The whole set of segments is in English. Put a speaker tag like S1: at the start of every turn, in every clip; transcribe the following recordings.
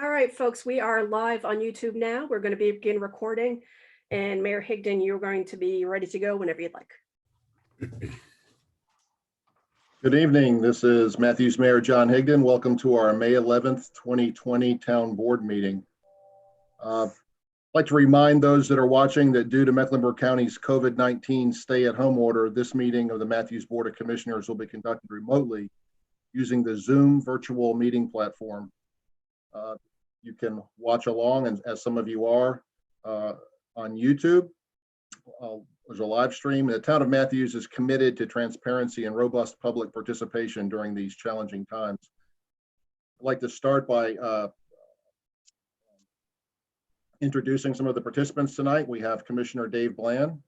S1: All right, folks, we are live on YouTube now. We're going to begin recording, and Mayor Higdon, you're going to be ready to go whenever you'd like.
S2: Good evening. This is Matthews Mayor John Higdon. Welcome to our May 11th, 2020 Town Board meeting. I'd like to remind those that are watching that due to Mecklenburg County's COVID-19 stay-at-home order, this meeting of the Matthews Board of Commissioners will be conducted remotely using the Zoom virtual meeting platform. You can watch along, and as some of you are, on YouTube. There's a live stream. The town of Matthews is committed to transparency and robust public participation during these challenging times. I'd like to start by introducing some of the participants tonight. We have Commissioner Dave Bland.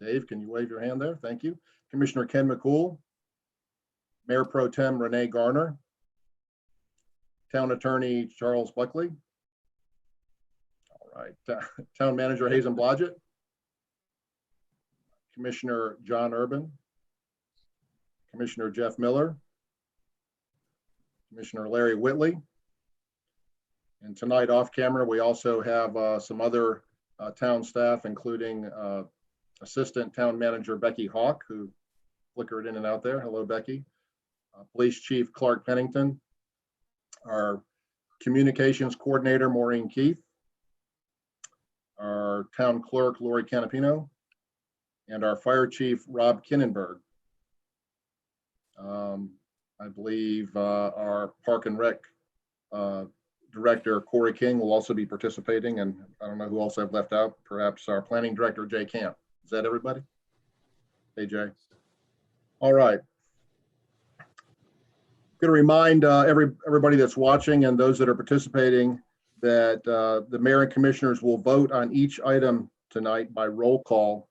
S2: Dave, can you wave your hand there? Thank you. Commissioner Ken McCool, Mayor Pro Tem Renee Garner, Town Attorney Charles Buckley. All right, Town Manager Hazen Blodgett, Commissioner John Urban, Commissioner Jeff Miller, Commissioner Larry Whitley. And tonight off camera, we also have some other town staff, including Assistant Town Manager Becky Hawk, who flickered in and out there. Hello, Becky. Police Chief Clark Pennington, our Communications Coordinator Maureen Keith, our Town Clerk Lori Canapino, and our Fire Chief Rob Kinnenberg. I believe our Park and Rec Director Corey King will also be participating, and I don't know who else I've left out. Perhaps our Planning Director Jay Camp. Is that everybody? Hey, Jay. All right. I'm going to remind everybody that's watching and those that are participating that the mayor and commissioners will vote on each item tonight by roll call,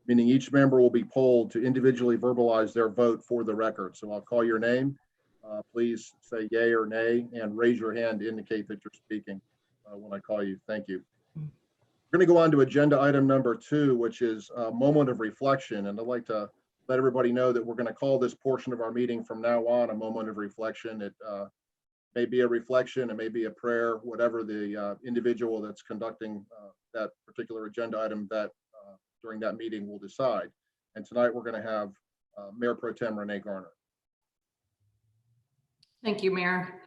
S2: meaning each member will be polled to individually verbalize their vote for the record. So I'll call your name. Please say yay or nay and raise your hand to indicate that you're speaking when I call you. Thank you. We're going to go on to agenda item number 2, which is a moment of reflection. And I'd like to let everybody know that we're going to call this portion of our meeting from now on a moment of reflection. It may be a reflection, it may be a prayer, whatever the individual that's conducting that particular agenda item that during that meeting will decide. And tonight we're going to have Mayor Pro Tem Renee Garner.
S3: Thank you, Mayor.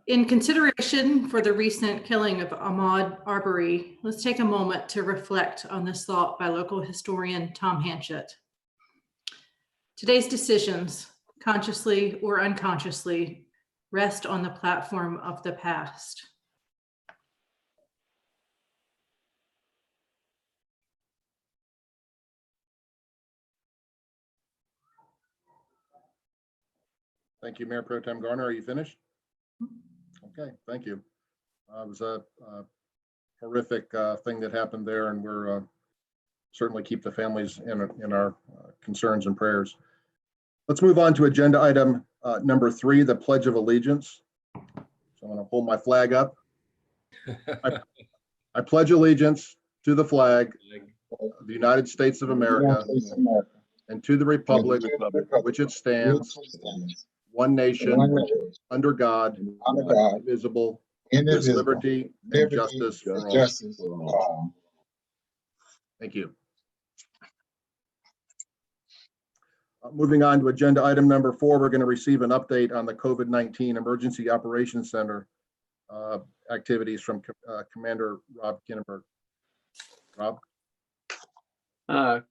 S3: In consideration for the recent killing of Ahmaud Arbery, let's take a moment to reflect on this thought by local historian Tom Hanchett. Today's decisions, consciously or unconsciously, rest on the platform of the past.
S2: Thank you, Mayor Pro Tem Garner. Are you finished? Okay, thank you. It was a horrific thing that happened there, and we're certainly keep the families in our concerns and prayers. Let's move on to agenda item number 3, the Pledge of Allegiance. So I'm going to hold my flag up. I pledge allegiance to the flag of the United States of America and to the republic which it stands, one nation, under God, indivisible, with liberty and justice for all. Thank you. Moving on to agenda item number 4, we're going to receive an update on the COVID-19 Emergency Operations Center activities from Commander Rob Kinnenberg. Rob?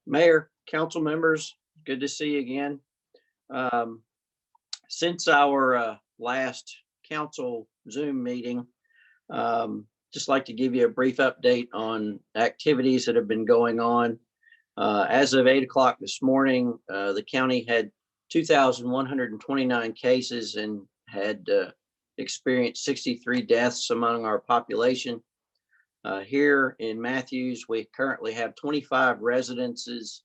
S4: Mayor, council members, good to see you again. Since our last council Zoom meeting, just like to give you a brief update on activities that have been going on. As of 8 o'clock this morning, the county had 2,129 cases and had experienced 63 deaths among our population. Here in Matthews, we currently have 25 residents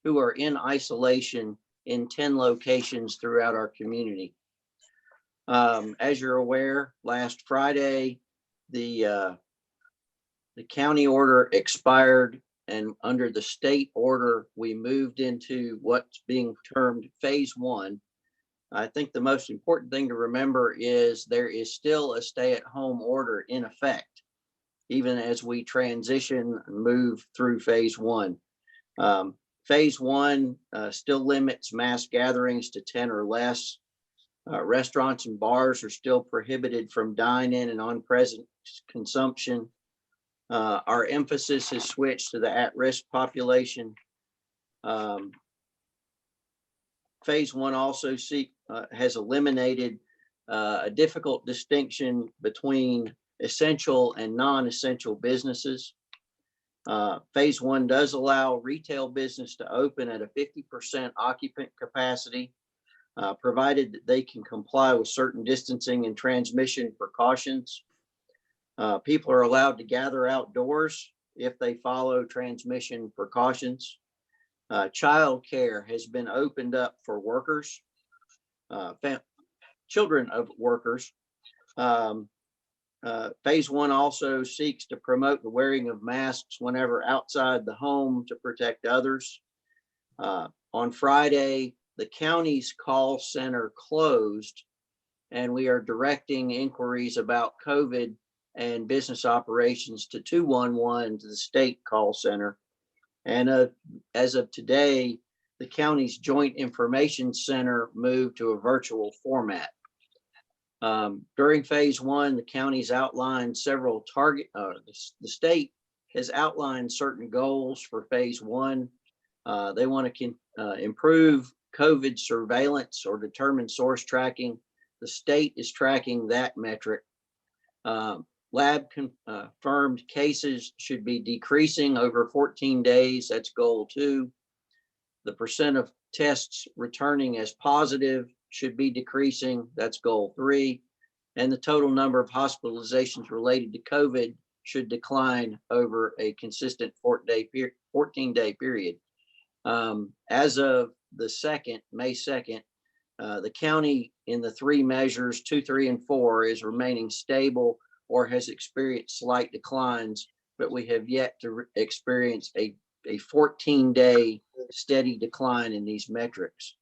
S4: who are in isolation in 10 locations throughout our community. As you're aware, last Friday, the county order expired, and under the state order, we moved into what's being termed phase 1, I think the most important thing to remember is there is still a stay-at-home order in effect, even as we transition and move through phase one. Phase one still limits mass gatherings to 10 or less. Restaurants and bars are still prohibited from dine-in and on-premise consumption. Our emphasis has switched to the at-risk population. Phase one also has eliminated a difficult distinction between essential and non-essential businesses. Phase one does allow retail business to open at a 50% occupant capacity, provided that they can comply with certain distancing and transmission precautions. People are allowed to gather outdoors if they follow transmission precautions. Child care has been opened up for workers, children of workers. Phase one also seeks to promote the wearing of masks whenever outside the home to protect others. On Friday, the county's call center closed, and we are directing inquiries about COVID and business operations to 211, to the state call center. And as of today, the county's Joint Information Center moved to a virtual format. During phase one, the county's outlined several the state has outlined certain goals for phase one. They want to improve COVID surveillance or determine source tracking. The state is tracking that metric. Lab confirmed cases should be decreasing over 14 days. That's goal 2. The percent of tests returning as positive should be decreasing. That's goal 3. And the total number of hospitalizations related to COVID should decline over a consistent 14-day period. As of the May 2nd, the county in the 3 measures, 2, 3, and 4, is remaining stable or has experienced slight declines, but we have yet to experience a 14-day steady decline in these metrics.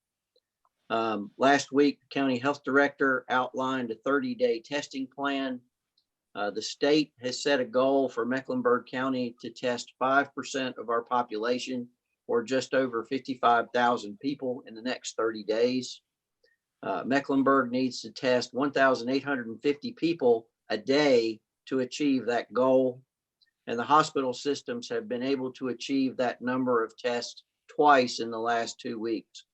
S4: Last week, the county health director outlined a 30-day testing plan. The state has set a goal for Mecklenburg County to test 5% of our population, or just over 55,000 people, in the next 30 days. Mecklenburg needs to test 1,850 people a day to achieve that goal. And the hospital systems have been able to achieve that number of tests twice in the last 2 weeks.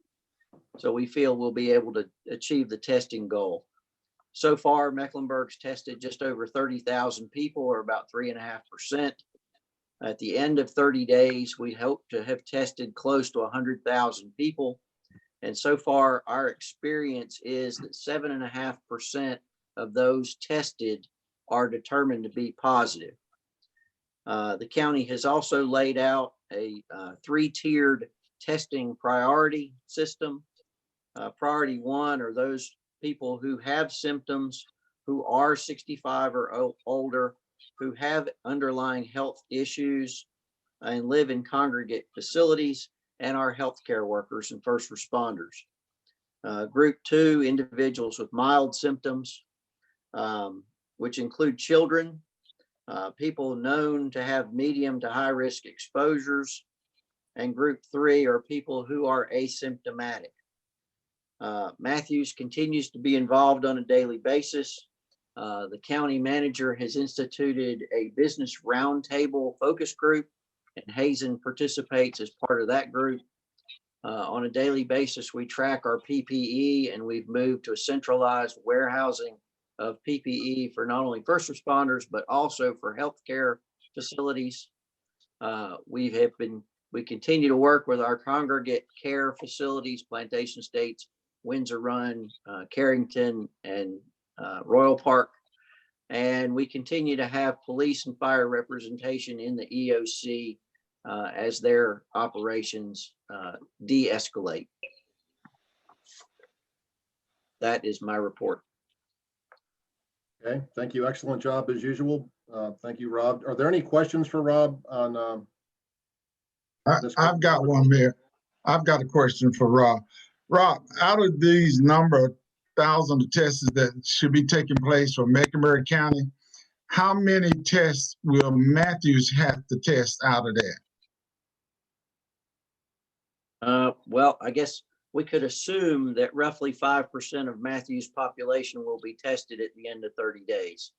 S4: So we feel we'll be able to achieve the testing goal. So far, Mecklenburg's tested just over 30,000 people, or about 3.5%. At the end of 30 days, we hope to have tested close to 100,000 people. And so far, our experience is that 7.5% of those tested are determined to be positive. The county has also laid out a 3-tiered testing priority system. Priority 1 are those people who have symptoms, who are 65 or older, who have underlying health issues and live in congregate facilities, and our healthcare workers and first responders. Group 2, individuals with mild symptoms, which include children, people known to have medium to high risk exposures, and group 3 are people who are asymptomatic. Matthews continues to be involved on a daily basis. The county manager has instituted a business roundtable focus group, and Hazen participates as part of that group. On a daily basis, we track our PPE, and we've moved to a centralized warehousing of PPE for not only first responders, but also for healthcare facilities. We continue to work with our congregate care facilities, Plantation Estates, Windsor Run, Carrington, and Royal Park. And we continue to have police and fire representation in the EOC as their operations de-escalate. That is my report.
S2: Okay, thank you. Excellent job as usual. Thank you, Rob. Are there any questions for Rob on this?
S5: I've got one, Mayor. I've got a question for Rob. Rob, out of these number of thousands of tests that should be taking place for Mecklenburg County, how many tests will Matthews have to test out of that?
S4: Well, I guess we could assume that roughly 5% of Matthews' population will be tested at the end of 30 days.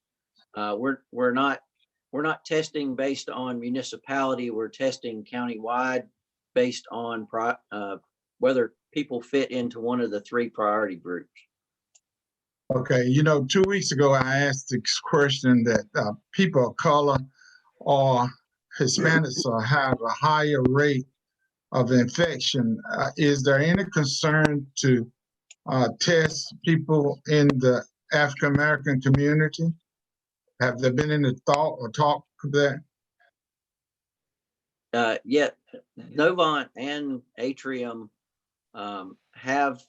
S4: We're not testing based on municipality. We're testing countywide based on whether people fit into one of the 3 priority groups.
S5: Okay, 2 weeks ago, I asked this question that people of color or Hispanics have a higher rate of infection. Is there any concern to test people in the African-American community? Have there been any thought or talk of that?
S4: Yet Novant and Atrium have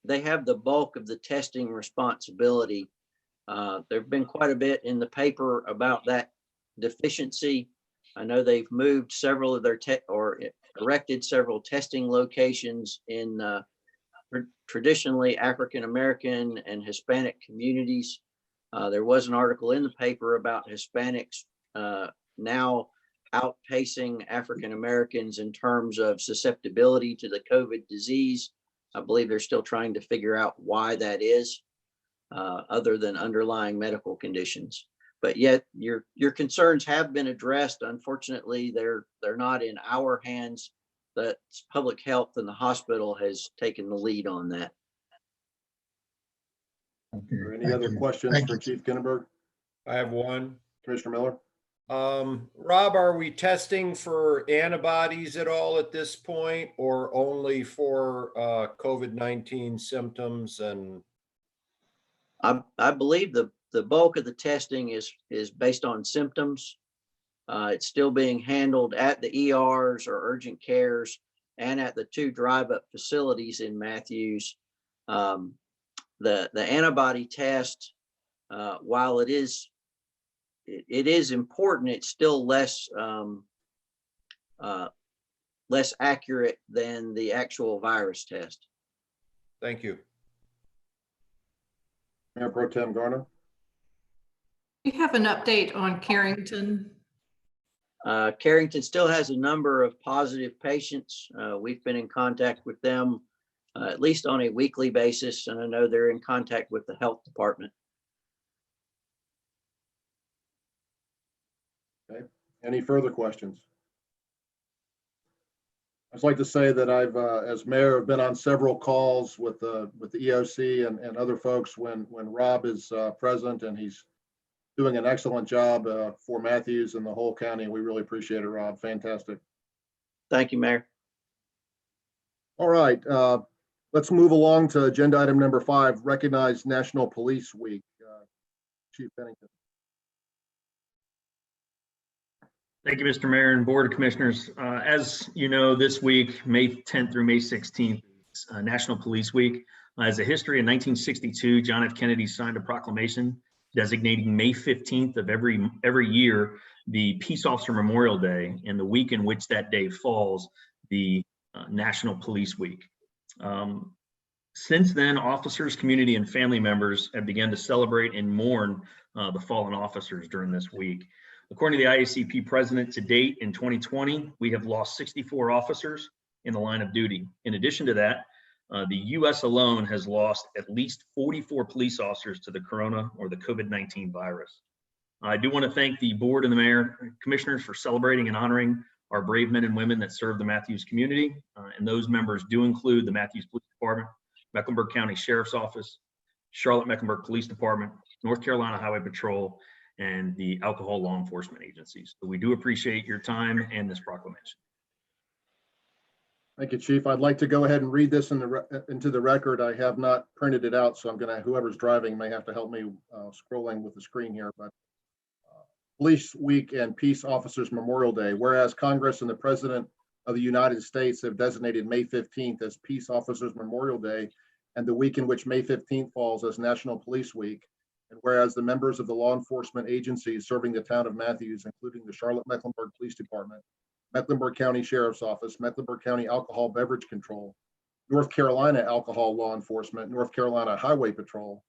S4: the bulk of the testing responsibility. There've been quite a bit in the paper about that deficiency. I know they've moved several of their erected several testing locations in traditionally African-American and Hispanic communities. There was an article in the paper about Hispanics now outpacing African-Americans in terms of susceptibility to the COVID disease. I believe they're still trying to figure out why that is, other than underlying medical conditions. But yet your concerns have been addressed. Unfortunately, they're not in our hands. That public health and the hospital has taken the lead on that.
S5: Okay,
S2: Are there any other questions for Chief Kinneberg?
S6: I have one.
S2: Commissioner Miller?
S6: Rob, are we testing for antibodies at all at this point, or only for COVID-19 symptoms? And
S4: I believe the bulk of the testing is based on symptoms. It's still being handled at the ERs or urgent cares and at the 2 drive-up facilities in Matthews. The antibody test, while it is important, it's still less accurate than the actual virus test.
S6: thank you.
S2: Mayor Pro Tem Garner?
S3: We have an update on Carrington.
S4: Carrington still has a number of positive patients. We've been in contact with them at least on a weekly basis, and I know they're in contact with the health department.
S2: Okay. Any further questions? I'd like to say that I've, as mayor, have been on several calls with the EOC and other folks when Rob is present, and he's doing an excellent job for Matthews and the whole county. We really appreciate it, Rob. Fantastic.
S4: Thank you, Mayor.
S2: All right, let's move along to agenda item number 5, recognize National Police Week. Chief Bennington.
S7: Thank you, Mr. Mayor and Board of Commissioners. As you know, this week, May 10th through May 16th, is National Police Week. As a history, in 1962, John F. Kennedy signed a proclamation designating May 15th of every year the Peace Officer Memorial Day, and the week in which that day falls, the National Police Week. Since then, officers, community, and family members have begun to celebrate and mourn the fallen officers during this week. According to the IACP president, to date in 2020, we have lost 64 officers in the line of duty. In addition to that, the U.S. alone has lost at least 44 police officers to the corona or the COVID-19 virus. I do want to thank the board and the mayor commissioners for celebrating and honoring our brave men and women that serve the Matthews community. And those members do include the Matthews Police Department, Mecklenburg County Sheriff's Office, Charlotte-Mecklenburg Police Department, North Carolina Highway Patrol, and the alcohol law enforcement agencies. So we do appreciate your time and this proclamation.
S2: Thank you, Chief. I'd like to go ahead and read this into the record. I have not printed it out, so I'm gonna, whoever's driving may have to help me scrolling with the screen here. But Police Week and Peace Officers Memorial Day. Whereas Congress and the President of the United States have designated May 15th as Peace Officers Memorial Day, and the week in which May 15th falls as National Police Week. And whereas the members of the law enforcement agencies serving the town of Matthews, including the Charlotte-Mecklenburg Police Department, Mecklenburg County Sheriff's Office, Mecklenburg County Alcohol Beverage Control, North Carolina Alcohol Law Enforcement, North Carolina Highway Patrol,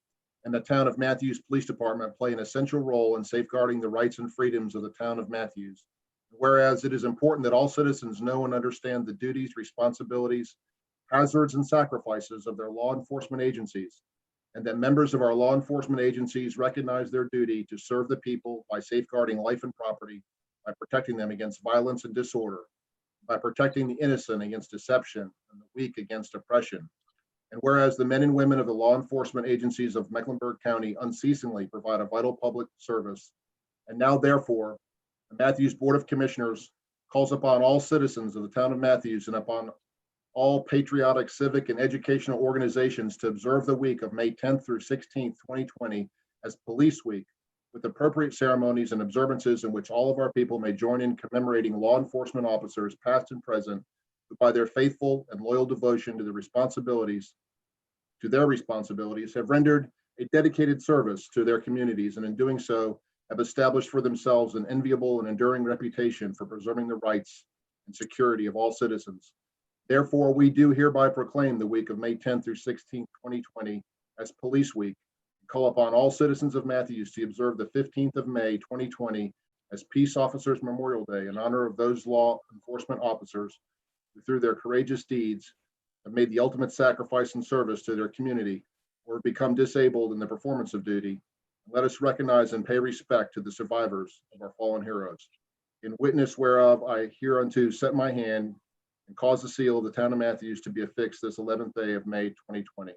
S2: and the Town of Matthews Police Department play an essential role in safeguarding the rights and freedoms of the Town of Matthews. Whereas it is important that all citizens know and understand the duties, responsibilities, hazards, and sacrifices of their law enforcement agencies, and that members of our law enforcement agencies recognize their duty to serve the people by safeguarding life and property, by protecting them against violence and disorder, by protecting the innocent against deception and the weak against oppression. And whereas the men and women of the law enforcement agencies of Mecklenburg County unceasingly provide a vital public service, and now therefore, the Matthews Board of Commissioners calls upon all citizens of the Town of Matthews and upon all patriotic, civic, and educational organizations to observe the week of May 10th through 16th, 2020 as Police Week, with appropriate ceremonies and observances in which all of our people may join in commemorating law enforcement officers, past and present, who by their faithful and loyal devotion to their responsibilities have rendered a dedicated service to their communities, and in doing so have established for themselves an enviable and enduring reputation for preserving the rights and security of all citizens. Therefore, we do hereby proclaim the week of May 10th through 16th, 2020 as Police Week, and call upon all citizens of Matthews to observe the 15th of May, 2020 as Peace Officers Memorial Day in honor of those law enforcement officers who through their courageous deeds have made the ultimate sacrifice and service to their community or become disabled in the performance of duty. Let us recognize and pay respect to the survivors of our fallen heroes. In witness whereof, I hereunto set my hand and cause the seal of the Town of Matthews to be affixed this 11th day of May, 2020.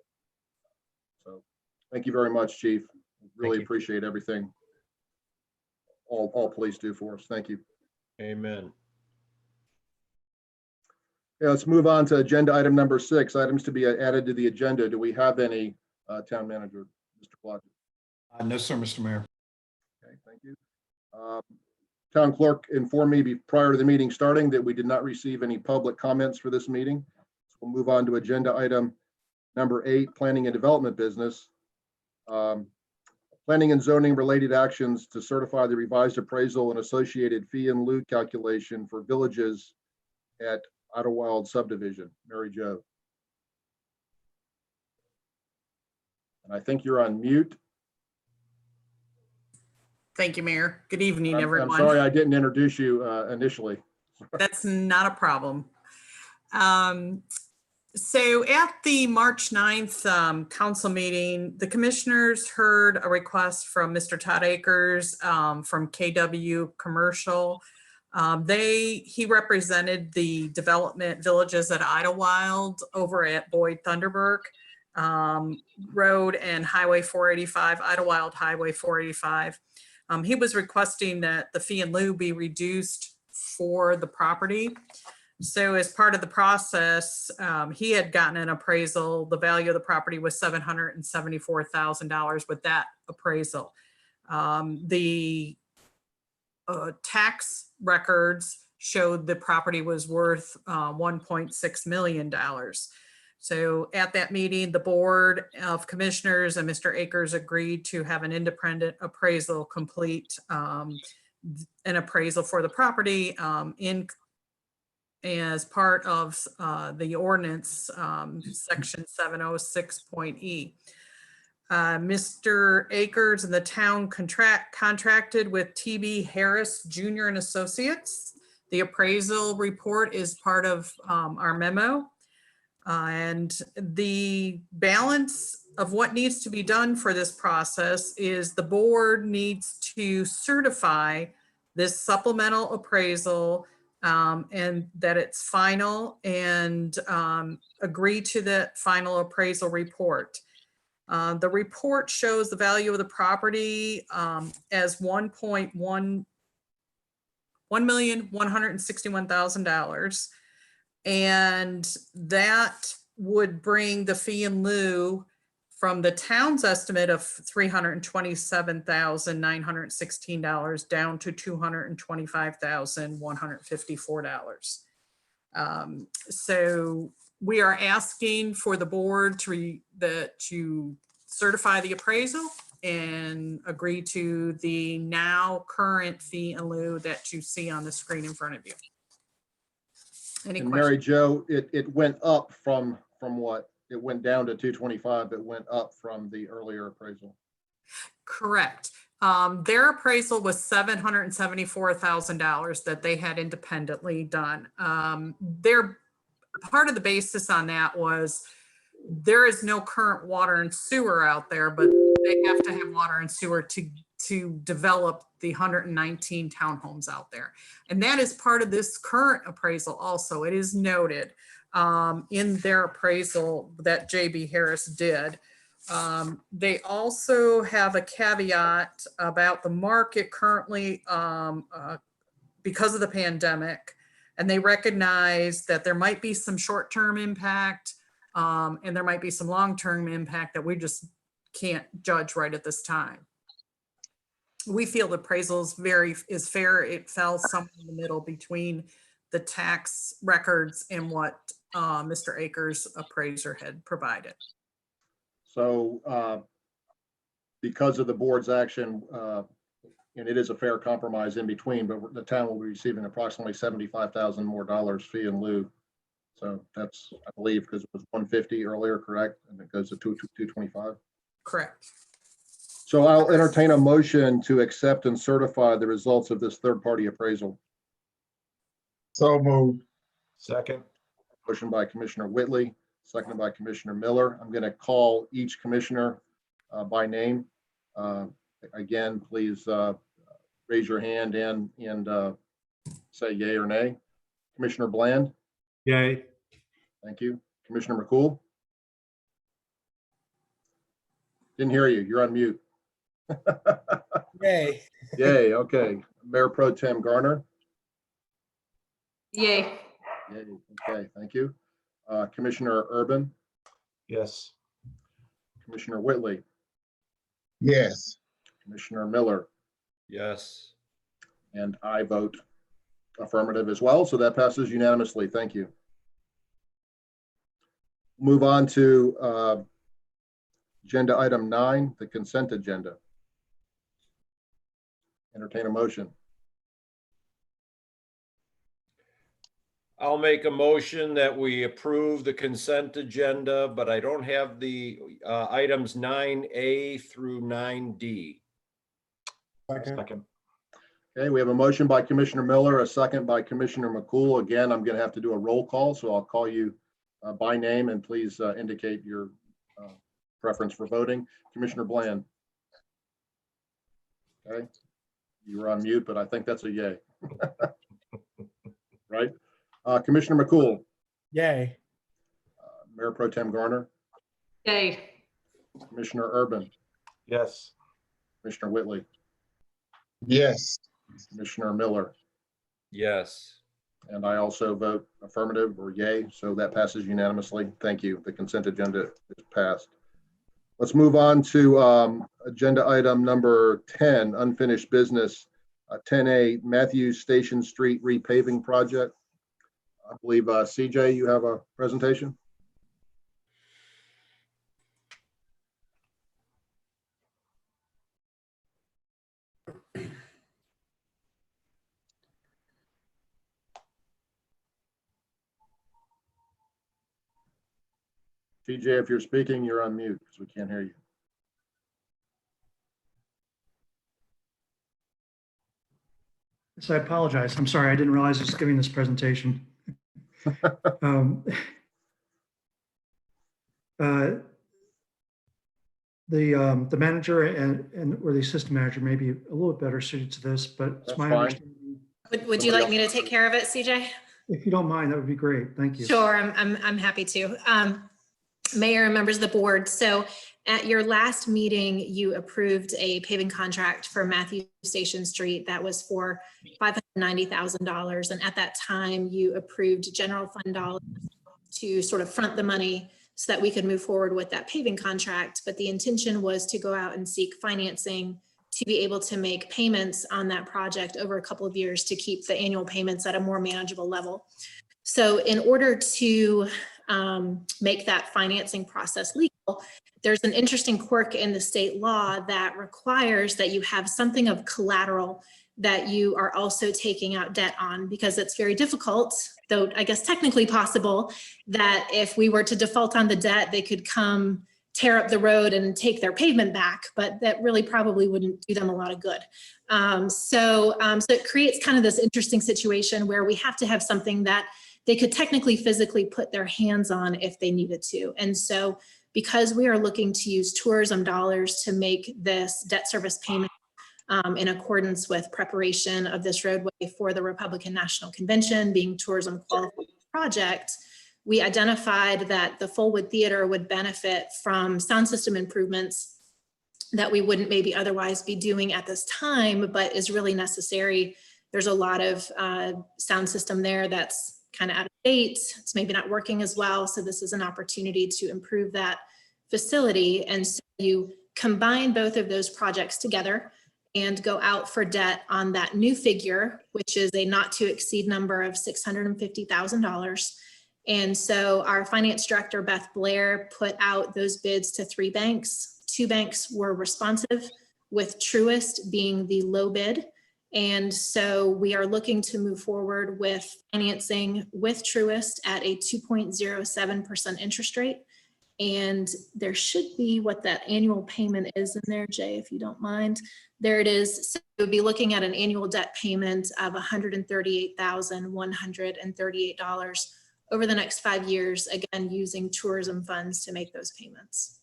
S2: So thank you very much, Chief. Really appreciate everything all police do for us. Thank you.
S6: Amen.
S2: Yeah, let's move on to agenda item number 6, items to be added to the agenda. Do we have any, Town Manager, Mr. Blodgett?
S8: No, sir, Mr. Mayor.
S2: Okay, thank you. Town Clerk informed me prior to the meeting starting that we did not receive any public comments for this meeting. So we'll move on to agenda item number 8, planning and development business. Planning and zoning related actions to certify the revised appraisal and associated fee in lieu calculation for villages at Idlewild Subdivision. Mary Jo. And I think you're on mute.
S9: Thank you, Mayor. Good evening, everyone.
S2: I'm sorry I didn't introduce you initially.
S9: That's not a problem. So at the March 9th council meeting, the commissioners heard a request from Mr. Todd Akers from KW Commercial. He represented the development villages at Idlewild over at Boyd Thunderbird Road and Highway 485, Idlewild Highway 485. He was requesting that the fee in lieu be reduced for the property. So as part of the process, he had gotten an appraisal. The value of the property was $774,000 with that appraisal. The tax records showed the property was worth $1.6 million. So at that meeting, the Board of Commissioners and Mr. Akers agreed to have an independent appraisal complete an appraisal for the property as part of the ordinance section 706.e. Mr. Akers and the town contracted with TB Harris Jr. and Associates. The appraisal report is part of our memo. And the balance of what needs to be done for this process is the board needs to certify this supplemental appraisal and that it's final and agree to the final appraisal report. The report shows the value of the property as $1,161,000. And that would bring the fee in lieu from the town's estimate of $327,916 down to $225,154. So we are asking for the board to certify the appraisal and agree to the now current fee in lieu that you see on the screen in front of you. Any
S2: And
S9: questions?
S2: Mary Jo, it went up from from what, it went down to 225, but went up from the earlier appraisal.
S9: Correct. Their appraisal was $774,000 that they had independently done. Their part of the basis on that was there is no current water and sewer out there, but they have to have water and sewer to develop the 119 townhomes out there. And that is part of this current appraisal also. It is noted in their appraisal that JB Harris did. They also have a caveat about the market currently because of the pandemic, and they recognize that there might be some short-term impact and there might be some long-term impact that we just can't judge right at this time. We feel the appraisal is fair. It fell somewhere in the middle between the tax records and what Mr. Akers' appraiser had provided.
S2: So because of the board's action, and it is a fair compromise in between, but the town will be receiving approximately $75,000 more fee in lieu. So that's, I believe, because it was 150 earlier, correct? And it goes to 225.
S9: Correct.
S2: So I'll entertain a motion to accept and certify the results of this third-party appraisal.
S5: So moved.
S8: Second.
S2: Motion by Commissioner Whitley, seconded by Commissioner Miller. I'm going to call each commissioner by name. Again, please raise your hand and say yay or nay. Commissioner Bland.
S8: Yay.
S2: Thank you. Commissioner McCool. Didn't hear you. You're on mute.
S10: Yay.
S2: Yay. Okay. Mayor Pro Tem Garner.
S3: Yay.
S2: Yay. Okay. Thank you. Commissioner Urban.
S8: Yes.
S2: Commissioner Whitley.
S5: Yes.
S2: Commissioner Miller.
S6: Yes.
S2: And I vote affirmative as well. So that passes unanimously. Thank you. Move on to agenda item 9, the consent agenda. Entertain a motion.
S6: I'll make a motion that we approve the consent agenda, but I don't have the items 9A through 9D.
S8: Second.
S2: Okay, we have a motion by Commissioner Miller, a second by Commissioner McCool. Again, I'm going to have to do a roll call, so I'll call you by name, and please indicate your preference for voting. Commissioner Bland. Okay, you were on mute, but I think that's a yay. Right? Commissioner McCool.
S10: Yay.
S2: Mayor Pro Tem Garner.
S3: Yay.
S2: Commissioner Urban.
S8: Yes.
S2: Commissioner Whitley.
S5: Yes.
S2: Commissioner Miller.
S6: Yes.
S2: And I also vote affirmative or yay, so that passes unanimously. Thank you. The consent agenda is passed. Let's move on to agenda item number 10, unfinished business. 10A, Matthews Station Street repaving project. I believe CJ, you have a presentation? CJ, if you're speaking, you're on mute because we can't hear you.
S11: So I apologize. I'm sorry. I didn't realize I was giving this presentation. The manager and or the assistant manager may be a little bit better suited to this, but it's
S2: That's
S11: my
S2: fine.
S11: understanding.
S12: Would you like me to take care of it, CJ?
S11: If you don't mind, that would be great. Thank you.
S12: Sure, I'm happy to. Mayor and members of the board, so at your last meeting, you approved a paving contract for Matthews Station Street that was for $590,000. And at that time, you approved general fund dollars to sort of front the money so that we could move forward with that paving contract. But the intention was to go out and seek financing to be able to make payments on that project over a couple of years to keep the annual payments at a more manageable level. So in order to make that financing process legal, there's an interesting quirk in the state law that requires that you have something of collateral that you are also taking out debt on, because it's very difficult, though I guess technically possible, that if we were to default on the debt, they could come tear up the road and take their pavement back, but that really probably wouldn't do them a lot of good. So it creates kind of this interesting situation where we have to have something that they could technically physically put their hands on if they needed to. And so because we are looking to use tourism dollars to make this debt service payment in accordance with preparation of this roadway for the Republican National Convention being tourism qualified project, we identified that the Fullwood Theater would benefit from sound system improvements that we wouldn't maybe otherwise be doing at this time, but is really necessary. There's a lot of sound system there that's kind of out of date. It's maybe not working as well. So this is an opportunity to improve that facility. And so you combine both of those projects together and go out for debt on that new figure, which is a not to exceed number of $650,000. And so our finance director, Beth Blair, put out those bids to 3 banks. 2 banks were responsive, with Truist being the low bid. And so we are looking to move forward with financing with Truist at a 2.07% interest rate. And there should be what that annual payment is in there, Jay, if you don't mind. There it is. So we'll be looking at an annual debt payment of $138,138 over the next 5 years, again, using tourism funds to make those payments.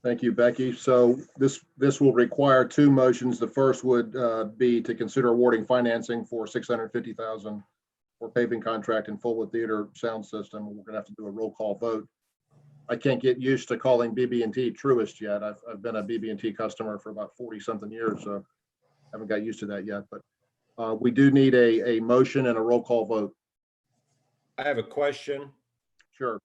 S2: Thank you, Becky. So this will require 2 motions. The first would be to consider awarding financing for $650,000 for paving contract and Fullwood Theater sound system. We're going to have to do a roll call vote. I can't get used to calling BB&T Truist yet. I've been a BB&T customer for about 40 something years, so I haven't got used to that yet. But we do need a motion and a roll call vote.
S6: I have a question.
S2: Sure.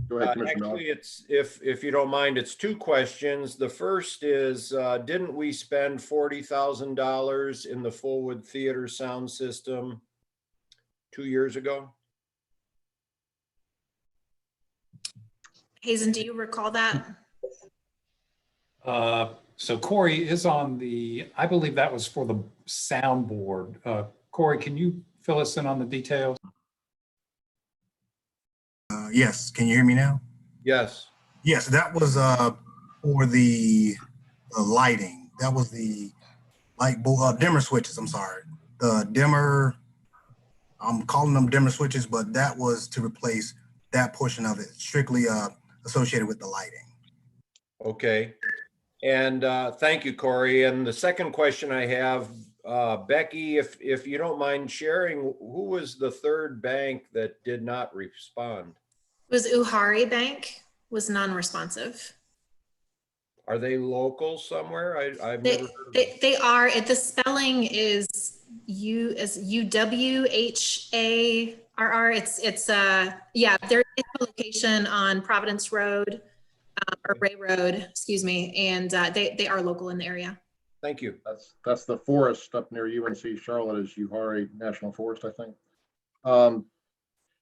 S2: Go ahead, Commissioner Miller.
S6: Actually, it's, if you don't mind, it's 2 questions. The first is, didn't we spend $40,000 in the Fullwood Theater sound system 2 years ago?
S12: Hazen, do you recall that?
S10: So Corey is on the, I believe that was for the soundboard. Corey, can you fill us in on the details?
S13: Yes, can you hear me now?
S6: Yes.
S13: Yes, that was for the lighting. That was the light bulb, dimmer switches, I'm sorry. The dimmer, I'm calling them dimmer switches, but that was to replace that portion of it, strictly associated with the lighting.
S6: Okay. And thank you, Corey. And the second question I have, Becky, if you don't mind sharing, who was the 3rd bank that did not respond?
S12: It was Uhari Bank, was non-responsih.
S6: Are they local somewhere? I've never heard of them.
S12: They are. The spelling is UWHARR. It's yeah, there is a location on Providence Road or Ray Road, excuse me, and they are local in the area.
S6: Thank you.
S2: That's the forest up near UNC Charlotte is Uhari National Forest, I think.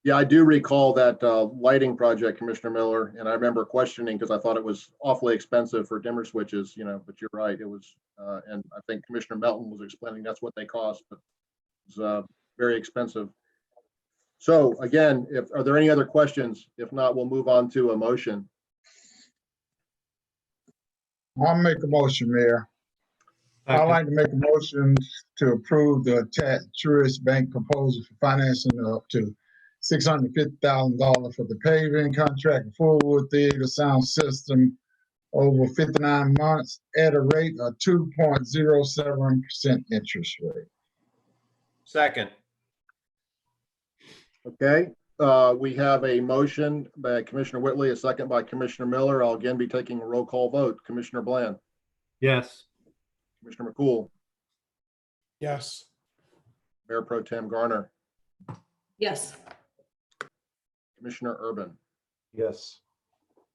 S2: Yeah, I do recall that lighting project, Commissioner Miller, and I remember questioning because I thought it was awfully expensive for dimmer switches, you know, but you're right, it was, and I think Commissioner Melton was explaining that's what they cost, but it was very expensive. So again, are there any other questions? If not, we'll move on to a motion.
S5: I'll make a motion, Mayor. I'd like to make a motion to approve the Truist Bank proposal for financing up to $650,000 for the paving contract for Fullwood Theater sound system over 59 months at a rate of 2.07% interest rate.
S6: Second.
S2: Okay, we have a motion by Commissioner Whitley, a second by Commissioner Miller. I'll again be taking a roll call vote. Commissioner Bland.
S8: Yes.
S2: Commissioner McCool.
S8: Yes.
S2: Mayor Pro Tem Garner.
S3: Yes.
S2: Commissioner Urban.
S8: Yes.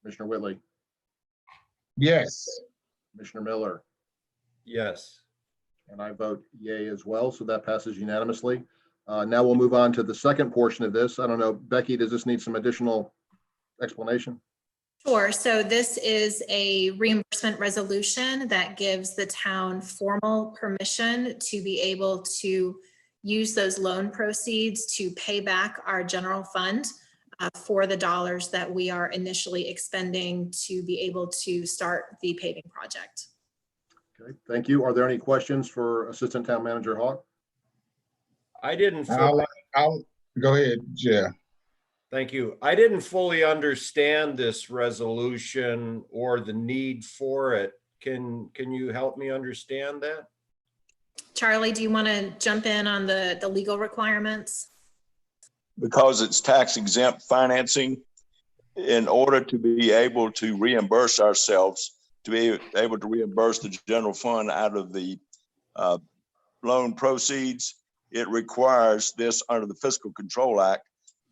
S2: Commissioner Whitley.
S5: Yes.
S2: Commissioner Miller.
S6: Yes.
S2: And I vote yay as well, so that passes unanimously. Now we'll move on to the second portion of this. I don't know, Becky, does this need some additional explanation?
S12: Sure. So this is a reimbursement resolution that gives the town formal permission to be able to use those loan proceeds to pay back our general fund for the dollars that we are initially expending to be able to start the paving project.
S2: Okay, thank you. Are there any questions for Assistant Town Manager Hawk?
S6: I didn't.
S5: I'll go ahead, Jeff.
S6: Thank you. I didn't fully understand this resolution or the need for it. Can you help me understand that?
S12: Charlie, do you want to jump in on the legal requirements?
S14: Because it's tax exempt financing, in order to be able to reimburse ourselves, to be able to reimburse the general fund out of the loan proceeds, it requires this under the Fiscal Control Act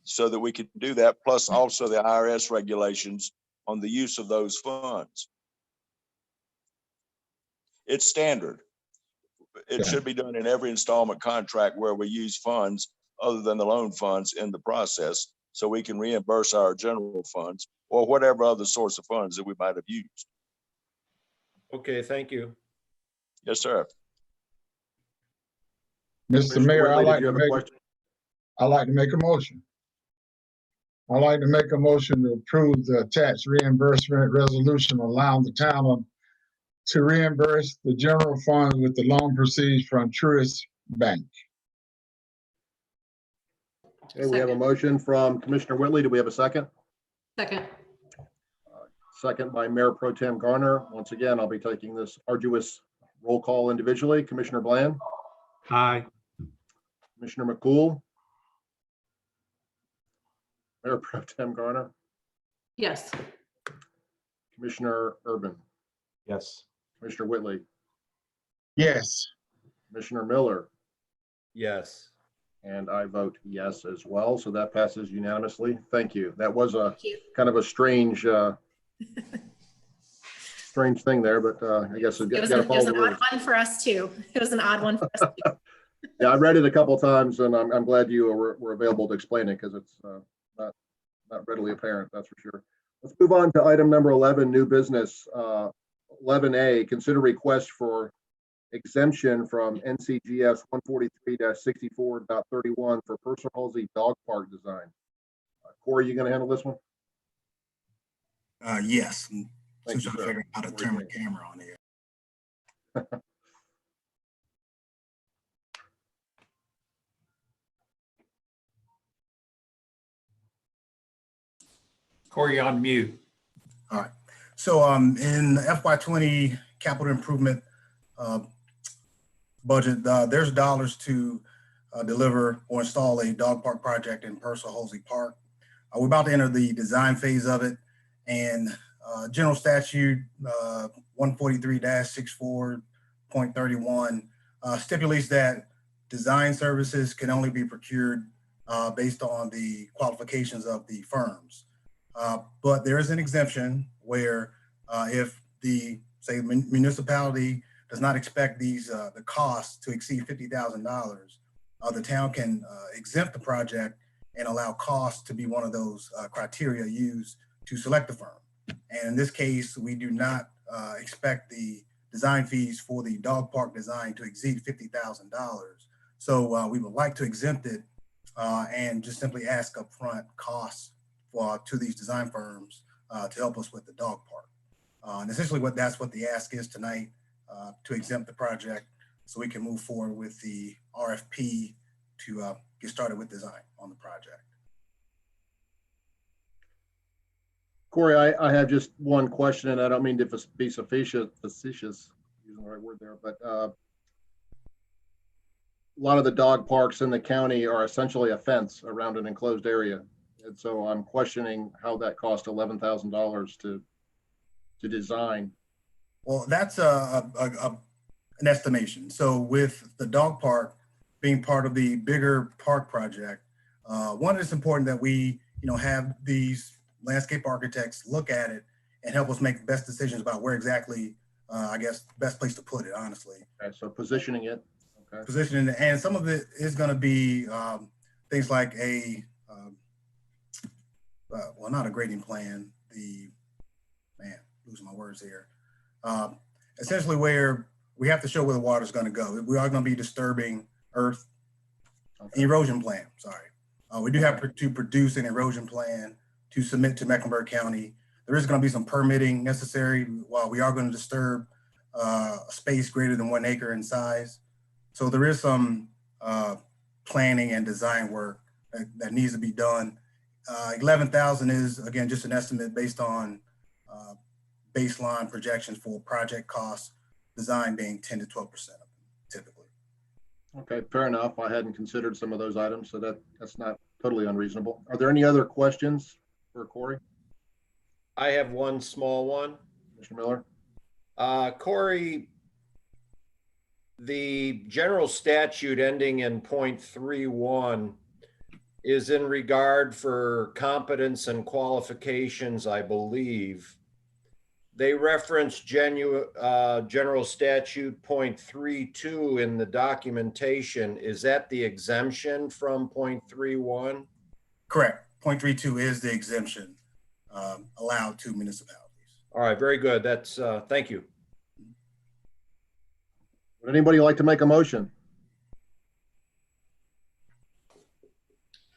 S14: so that we can do that, plus also the IRS regulations on the use of those funds. It's standard. It should be done in every installment contract where we use funds other than the loan funds in the process, so we can reimburse our general funds or whatever other source of funds that we might have used.
S6: Okay, thank you.
S14: Yes, sir.
S5: Mr. Mayor, I'd like to make a motion. I'd like to make a motion to approve the tax reimbursement resolution allowing the town to reimburse the general fund with the loan proceeds from Truist Bank.
S2: Okay, we have a motion from Commissioner Whitley. Do we have a second?
S3: Second.
S2: Second by Mayor Pro Tem Garner. Once again, I'll be taking this arduous roll call individually. Commissioner Bland?
S8: Aye.
S2: Commissioner McCool? Mayor Pro Tem Garner?
S3: Yes.
S2: Commissioner Urban?
S8: Yes.
S2: Commissioner Whitley?
S5: Yes.
S2: Commissioner Miller?
S6: Yes.
S2: And I vote yes as well. So that passes unanimously. Thank you. That was a kind of a strange strange thing there, but I guess
S12: It was an odd one for us too. It was an odd one for us too.
S2: Yeah, I read it a couple of times, and I'm glad you were available to explain it, because it's not readily apparent, that's for sure. Let's move on to item number 11, new business. 11A, consider request for exemption from NCGS 143-64.31 for Purser Halsey Dog Park design. Corey, you going to handle this one?
S13: Yes.
S2: Thank
S13: Since
S2: you,
S13: I'm
S2: sir.
S13: figuring out how to turn my camera on here.
S10: Corey, you're on mute.
S13: All right. So in FY20 capital improvement budget, there's dollars to deliver or install a dog park project in Purser Halsey Park. We're about to enter the design phase of it, and General Statute 143-64.31 stipulates that design services can only be procured based on the qualifications of the firms. But there is an exemption where if the, say, municipality does not expect these the costs to exceed $50,000, the town can exempt the project and allow costs to be one of those criteria used to select the firm. And in this case, we do not expect the design fees for the dog park design to exceed $50,000. So we would like to exempt it and just simply ask upfront costs to these design firms to help us with the dog park. And essentially that's what the ask is tonight, to exempt the project so we can move forward with the RFP to get started with design on the project.
S2: Corey, I have just one question, and I don't mean to be facetious, using the right word there, but a lot of the dog parks in the county are essentially a fence around an enclosed area. And so I'm questioning how that cost $11,000 to design.
S13: Well, that's an estimation. So with the dog park being part of the bigger park project, one, it's important that we, have these landscape architects look at it and help us make best decisions about where exactly, I guess, best place to put it, honestly.
S2: Okay, so positioning it. Okay.
S13: Positioning it, and some of it is going to be things like a, well, not a grading plan, losing my words here. Essentially where we have to show where the water is going to go. We are going to be disturbing earth. Erosion plan, sorry. We do have to produce an erosion plan to submit to Mecklenburg County. There is going to be some permitting necessary while we are going to disturb a space greater than 1 acre in size. So there is some planning and design work that needs to be done. 11,000 is, again, just an estimate based on baseline projections for project costs, design being 10 to 12% typically.
S2: Okay, fair enough. I hadn't considered some of those items, so that's not totally unreasonable. Are there any other questions for Corey?
S6: I have one small one.
S2: Mr. Miller?
S6: Corey, the general statute ending in .31 is in regard for competence and qualifications, I believe. They reference general statute .32 in the documentation. Is that the exemption from .31?
S13: Correct. .32 is the exemption allowed to municipalities.
S6: All right, very good. That's thank you.
S2: Would anybody like to make a motion?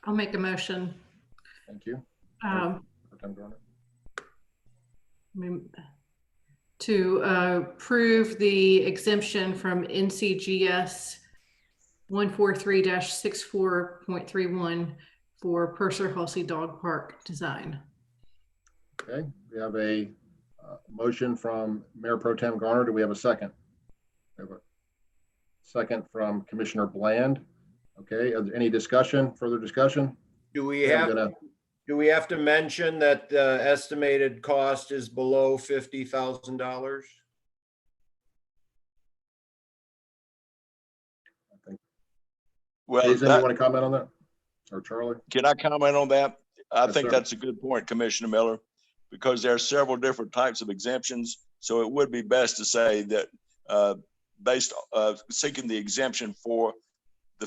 S3: I'll make a motion.
S2: Thank you.
S3: To approve the exemption from NCGS 143-64.31 for Purser-Halsey Dog Park design.
S2: Okay, we have a motion from Mayor Pro Tem Garner. Do we have a second? We have a second from Commissioner Bland. Okay, any discussion, further discussion?
S6: Do we have to mention that the estimated cost is below $50,000?
S14: Well,
S2: Jason, you want to comment on that? Or Charlie?
S14: Can I comment on that? I
S2: Yes,
S14: think
S2: sir.
S14: that's a good point, Commissioner Miller, because there are several different types of exemptions. So it would be best to say that based seeking the exemption for the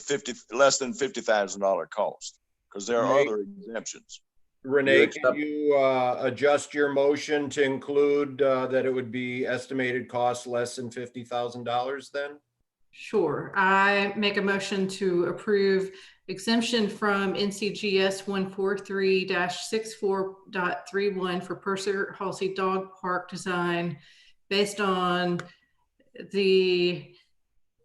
S14: less than $50,000 cost, because there are other exemptions.
S6: Renee, can you adjust your motion to include that it would be estimated cost less than $50,000 then?
S3: Sure. I make a motion to approve exemption from NCGS 143-64.31 for Purser-Halsey Dog Park design based on the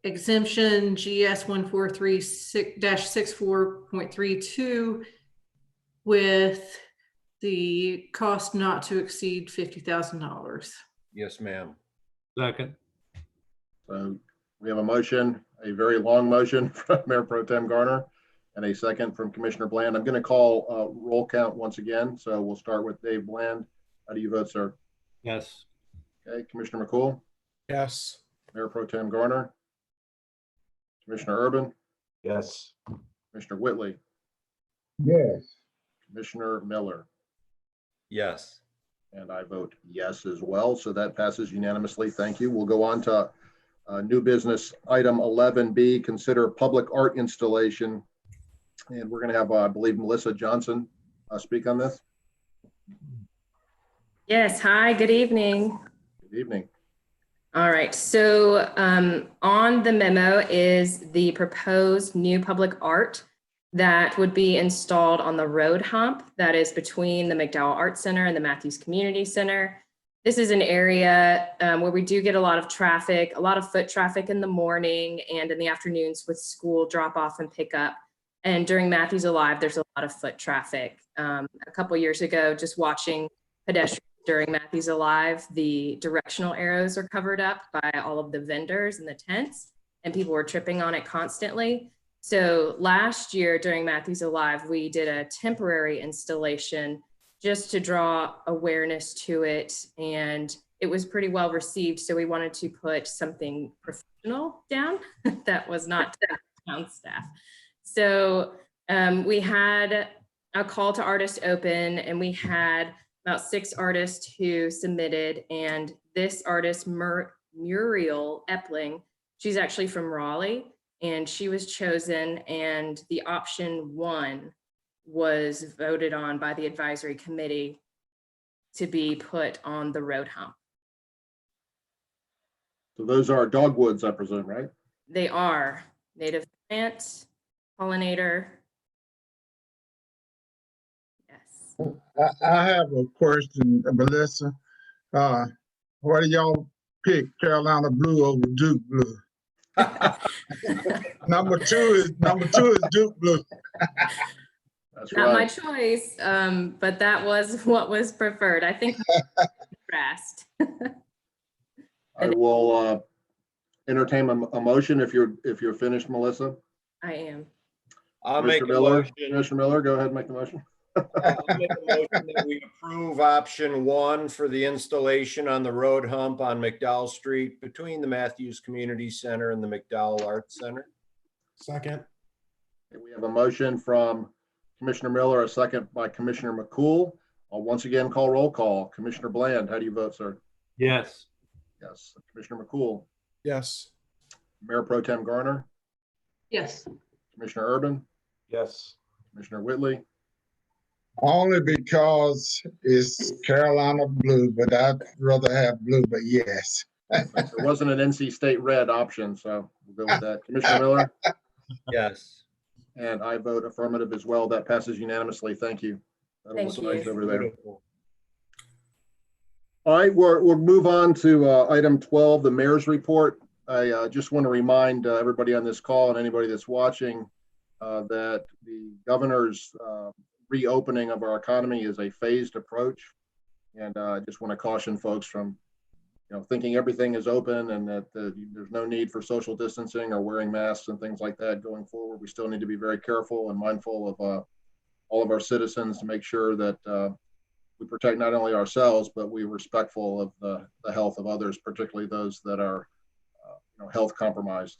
S3: exemption GS 143-64.32 with the cost not to exceed $50,000.
S6: Yes, ma'am.
S8: Second.
S2: So we have a motion, a very long motion from Mayor Pro Tem Garner, and a second from Commissioner Bland. I'm going to call roll count once again. So we'll start with Dave Bland. How do you vote, sir?
S8: Yes.
S2: Okay, Commissioner McCool,
S8: Yes.
S2: Mayor Pro Tem Garner, Commissioner Urban,
S8: Yes.
S2: Commissioner Whitley,
S5: Yes.
S2: Commissioner Miller,
S6: Yes.
S2: and I vote yes as well. So that passes unanimously. Thank you. We'll go on to new business item 11B, consider public art installation. And we're going to have, I believe, Melissa Johnson speak on this.
S15: Yes, hi, good evening.
S2: Good evening.
S15: All right, so on the memo is the proposed new public art that would be installed on the road hump that is between the McDowell Art Center and the Matthews Community Center. This is an area where we do get a lot of traffic, a lot of foot traffic in the morning and in the afternoons with school drop off and pick up. And during Matthews Alive, there's a lot of foot traffic. A couple years ago, just watching pedestrians during Matthews Alive, the directional arrows are covered up by all of the vendors and the tents, and people were tripping on it constantly. So last year during Matthews Alive, we did a temporary installation just to draw awareness to it, and it was pretty well received. So we wanted to put something professional down that was not town staff. So we had a call to artists open, and we had about 6 artists who submitted, and this artist, Muriel Epling, she's actually from Raleigh, and she was chosen, and the option 1 was voted on by the advisory committee. to be put on the road hump.
S2: So those are dogwoods, I presume, right?
S15: They are native plant, pollinator. Yes.
S5: I have a question, Melissa. What do y'all pick, Carolina blue over Duke blue? Number two is Duke blue.
S2: That's
S15: Not my
S2: right.
S15: choice, but that was what was preferred. I think grassed.
S2: I will entertain a motion if you're finished, Melissa.
S15: I am.
S6: I'll make a
S2: Commissioner Miller,
S6: motion.
S2: Commissioner Miller, go ahead and make the motion.
S6: I'll make a motion that we approve option 1 for the installation on the road hump on McDowell Street between the Matthews Community Center and the McDowell Arts Center.
S8: Second.
S2: Okay, we have a motion from Commissioner Miller, a second by Commissioner McCool. I'll once again call roll call. Commissioner Bland, how do you vote, sir?
S8: Yes.
S2: Yes. Commissioner McCool,
S8: Yes.
S2: Mayor Pro Tem Garner,
S3: Yes.
S2: Commissioner Urban,
S8: Yes.
S2: Commissioner Whitley,
S5: Only because it's Carolina blue, but I'd rather have blue, but yes.
S2: there wasn't an NC State red option, so we'll go with that. Commissioner Miller,
S6: Yes.
S2: and I vote affirmative as well. That passes unanimously. Thank you. That'll
S15: Thank
S2: look nice
S15: you.
S2: over there.
S6: Beautiful.
S2: All right, we'll move on to item 12, the mayor's report. I just want to remind everybody on this call and anybody that's watching that the governor's reopening of our economy is a phased approach. And I just want to caution folks from, thinking everything is open and that there's no need for social distancing or wearing masks and things like that going forward. We still need to be very careful and mindful of all of our citizens to make sure that we protect not only ourselves, but we're respectful of the health of others, particularly those that are health compromised.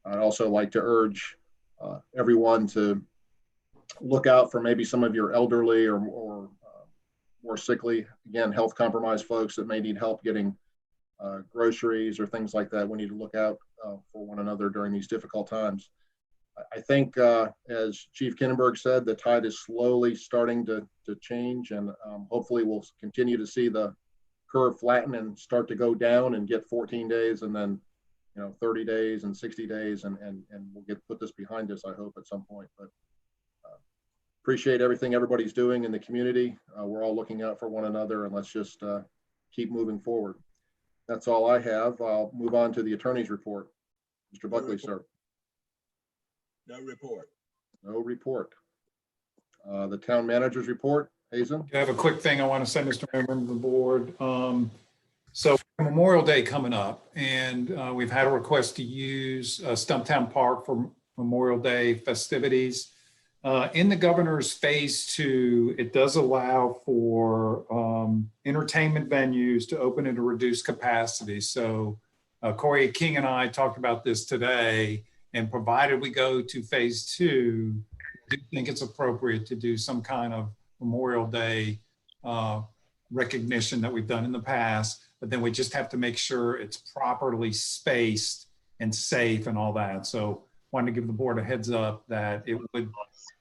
S2: I'd also like to urge everyone to look out for maybe some of your elderly or more sickly, again, health compromised folks that may need help getting groceries or things like that. We need to look out for one another during these difficult times. I think, as Chief Kinnenberg said, the tide is slowly starting to change, and hopefully we'll continue to see the curve flatten and start to go down and get 14 days and then 30 days and 60 days, and we'll put this behind us, I hope, at some point. But appreciate everything everybody's doing in the community. We're all looking out for one another, and let's just keep moving forward. That's all I have. I'll move on to the attorney's report. Mr. Buckley, sir.
S14: No report.
S2: No report. The town manager's report, Hazen.
S10: I have a quick thing I want to say, Mr. Mayor, members of the board. So Memorial Day coming up, and we've had a request to use Stumptown Park for Memorial Day festivities. In the governor's phase 2, it does allow for entertainment venues to open at a reduced capacity. So Corey King and I talked about this today, and provided we go to phase 2, I do think it's appropriate to do some kind of Memorial Day recognition that we've done in the past, but then we just have to make sure it's properly spaced and safe and all that. So wanted to give the board a heads up that it would,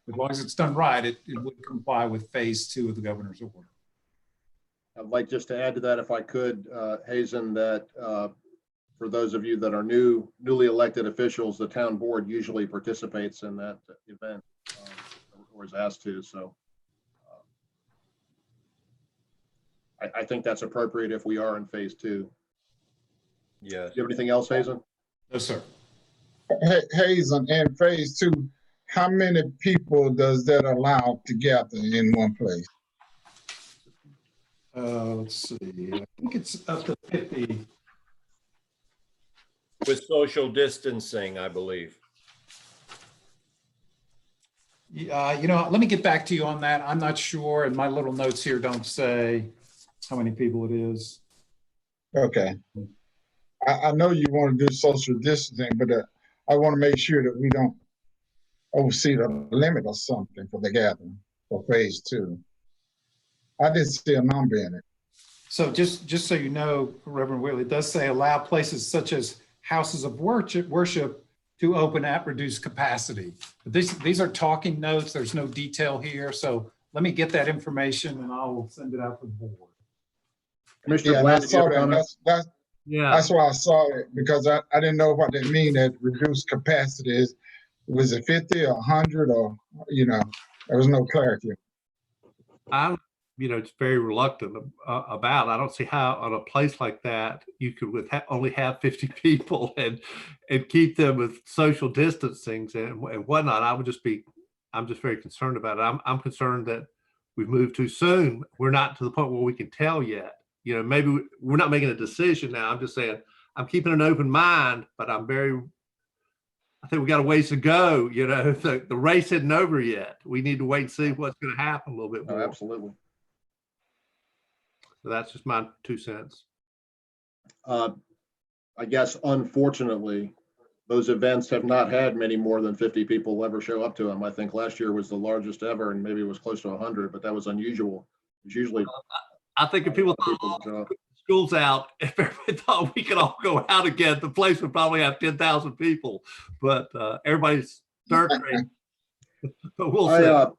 S10: as long as it's done right, it would comply with phase 2 of the governor's order.
S2: I'd like just to add to that, if I could, Hazen, that for those of you that are newly elected officials, the town board usually participates in that event or is asked to. So I think that's appropriate if we are in phase 2.
S6: Yes.
S2: Do you have anything else, Hazen?
S10: No, sir.
S5: Hazen, in phase 2, how many people does that allow to gather in one place?
S10: Let's see. I think it's up to 50.
S6: With social distancing, I believe.
S10: Let me get back to you on that. I'm not sure, and my little notes here don't say how many people it is.
S5: Okay. I know you want to do social distancing, but I want to make sure that we don't oversee the limit or something for the gathering for phase 2. I didn't see a number in it.
S10: So just so you know, Reverend Whitley, it does say allow places such as houses of worship to open at reduced capacity. But these are talking notes. There's no detail here. So let me get that information and I'll send it out to the board.
S2: Commissioner
S5: Yeah, and I
S2: Bland, did you
S5: saw
S2: have a
S5: that.
S2: comment?
S5: That's why I saw it, because I didn't know what that mean, that reduced capacity is. Was it 50 or 100 or, there was no clarity.
S16: I'm, just very reluctant about. I don't see how on a place like that you could only have 50 people and keep them with social distancing and whatnot. I'm just very concerned about it. I'm concerned that we've moved too soon. We're not to the point where we can tell yet. Maybe we're not making a decision now. I'm just saying I'm keeping an open mind, but I think we got a ways to go. The race isn't over yet. We need to wait and see what's going to happen a little bit more.
S2: Oh, absolutely.
S16: So that's just my 2 cents.
S2: I guess, unfortunately, those events have not had many more than 50 people ever show up to them. I think last year was the largest ever, and maybe it was close to 100, but that was unusual. It's usually.
S16: I think if people thought school's out, if everybody thought we could all go out again, the place would probably have 10,000 people. But everybody's third grade. But we'll see.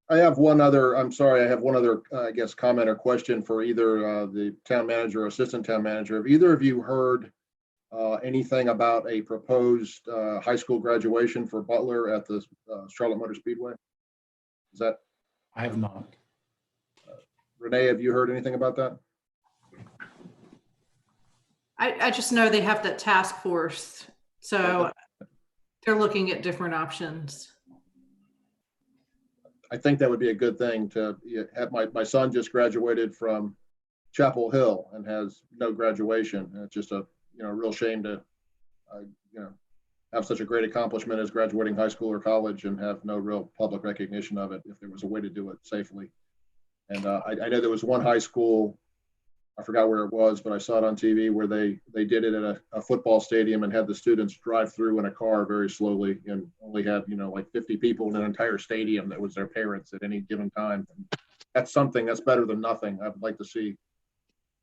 S2: I have one other, I guess, comment or question for either the town manager or assistant town manager. Have either of you heard anything about a proposed high school graduation for Butler at the Charlotte Motor Speedway? Is that?
S10: I have not.
S2: Renee, have you heard anything about that?
S3: I just know they have that task force, so they're looking at different options.
S2: I think that would be a good thing to have. My son just graduated from Chapel Hill and has no graduation. And it's just a real shame to have such a great accomplishment as graduating high school or college and have no real public recognition of it, if there was a way to do it safely. And I know there was one high school, I forgot where it was, but I saw it on TV where they did it at a football stadium and had the students drive through in a car very slowly and only had, like 50 people in an entire stadium that was their parents at any given time. And that's something that's better than nothing. I would like to see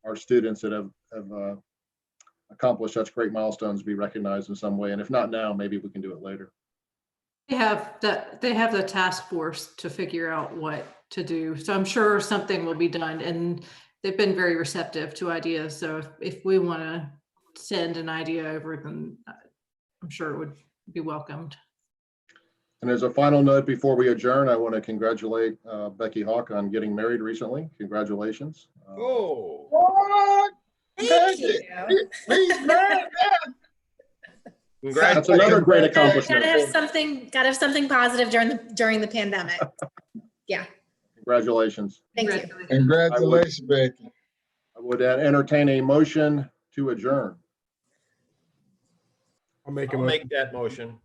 S2: our students that have accomplished such great milestones be recognized in some way. And if not now, maybe we can do it later.
S3: They have the task force to figure out what to do. So I'm sure something will be done, and they've been very receptive to ideas. So if we want to send an idea over, then I'm sure it would be welcomed.
S2: And as a final note before we adjourn, I want to congratulate Becky Hawk on getting married recently. Congratulations.
S5: What?
S12: Thank you.
S2: That's another great accomplishment.
S12: Gotta have something positive during the pandemic. Yeah.
S2: Congratulations.
S12: Thank you.
S5: Congratulations, Becky.
S2: I would entertain a motion to adjourn.
S6: I'll make that motion.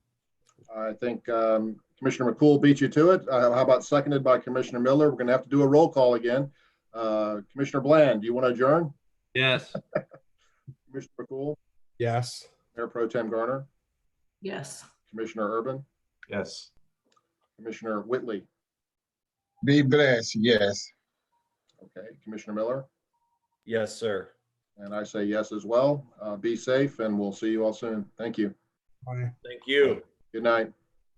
S2: I think Commissioner McCool beat you to it. How about seconded by Commissioner Miller? We're going to have to do a roll call again. Commissioner Bland, do you want to adjourn?
S16: Yes.
S2: Commissioner McCool?
S8: Yes.
S2: Mayor Pro Tem Garner?
S3: Yes.
S2: Commissioner Urban?
S8: Yes.
S2: Commissioner Whitley?
S5: Be blessed, yes.
S2: Okay. Commissioner Miller?
S6: Yes, sir.
S2: And I say yes as well. Be safe, and we'll see you all soon. Thank you.
S8: Bye.
S6: Thank you.
S2: Good night.